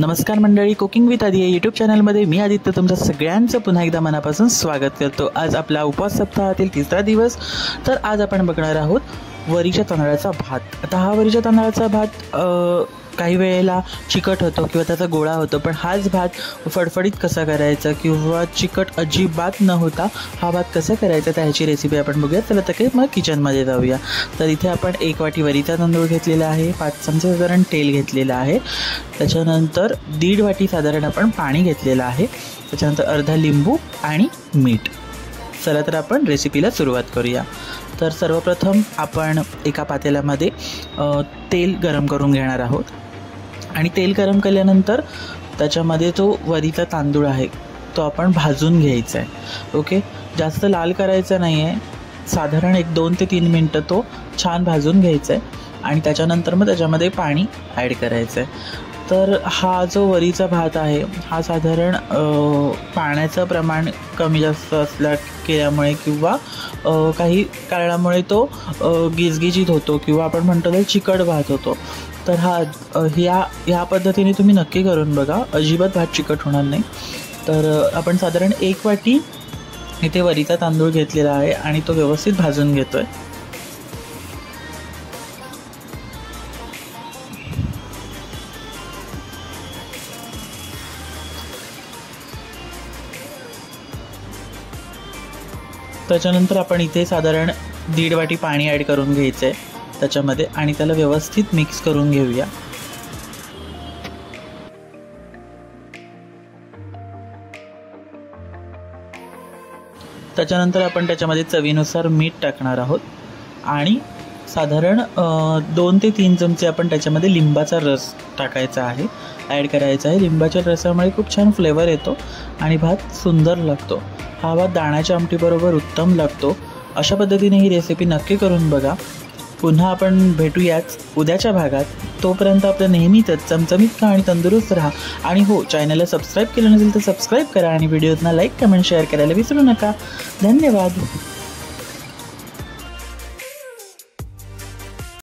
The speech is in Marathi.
नमस्कार मंडळी, कुकिंग विथ आदी या यूट्यूब चॅनलमध्ये मी आदित्य तुमच्या सगळ्यांचं पुन्हा एकदा मनापासून स्वागत करतो। आज आपला उपवास सप्ताहातील तिसरा दिवस। तर आज आपण बघणार आहोत वरीच्या तांदळाचा भात। आता हा वरीच्या तांदळाचा भात काही वेळेला चिकट होतो किंवा त्याचा गोळा होतो, पण हाच भात फडफडीत कसा करायचा किंवा चिकट अजिबात न होता हा भात कसा करायचा त्याची रेसिपी आपण बघूया। चला तर काही मग किचनमध्ये जाऊया। तर इथे आपण 1 वाटी वरीचा तांदूळ घेतलेला आहे, 5 चमचे साधारण तेल घेतलेलं आहे, त्याच्यानंतर 1.5 वाटी साधारण आपण पाणी घेतलेलं आहे, त्याच्यानंतर अर्धा लिंबू आणि मीठ। चला तर आपण रेसिपीला सुरुवात करूया। तर सर्वप्रथम आपण एका पातेल्यामध्ये तेल गरम करून घेणार आहोत आणि तेल गरम केल्यानंतर त्याच्यामध्ये तो वरीचा तांदूळ आहे तो आपण भाजून घ्यायचा आहे। ओके, जास्त लाल करायचा नाही आहे, साधारण 2 ते 3 मिनटं तो छान भाजून घ्यायचा आहे आणि त्याच्यानंतर मग त्याच्यामध्ये पाणी ॲड करायचं आहे। तर हा जो वरीचा भात आहे हा साधारण पाण्याचं प्रमाण कमी जास्त केल्यामुळे किंवा काही कारणामुळे तो गिजगिजीत होतो किंवा आपण म्हणतो तर चिकट भात होतो। तर ह्या पद्धतीने तुम्ही नक्की करून बघा, अजिबात भात चिकट होणार नाही। तर आपण साधारण 1 वाटी इथे वरीचा तांदूळ घेतलेला आहे आणि तो व्यवस्थित भाजून घेतोय। त्याच्यानंतर आपण इथे साधारण 1.5 वाटी पाणी ॲड करून घ्यायचं आहे त्याच्यामध्ये आणि त्याला व्यवस्थित मिक्स करून घेऊया। त्याच्यानंतर आपण त्याच्यामध्ये चवीनुसार मीठ टाकणार आहोत आणि साधारण 2 ते 3 चमचे आपण त्याच्यामध्ये लिंबाचा रस टाकायचा आहे, ॲड करायचा आहे। लिंबाच्या रसामुळे खूप छान फ्लेवर येतो आणि भात सुंदर लागतो। हा भात दाण्याच्या आमटीबरोबर उत्तम लागतो। अशा पद्धतीने ही रेसिपी नक्की करून बघा। पुन्हा आपण भेटूयाच उद्याच्या भागात। तोपर्यंत आपलं नेहमीच चमचमीत खा आणि तंदुरुस्त राहा। आणि हो, चॅनलला सबस्क्राईब केलं नसेल तर सबस्क्राईब करा आणि व्हिडिओजना लाईक, कमेंट, शेअर करायला विसरू नका। धन्यवाद।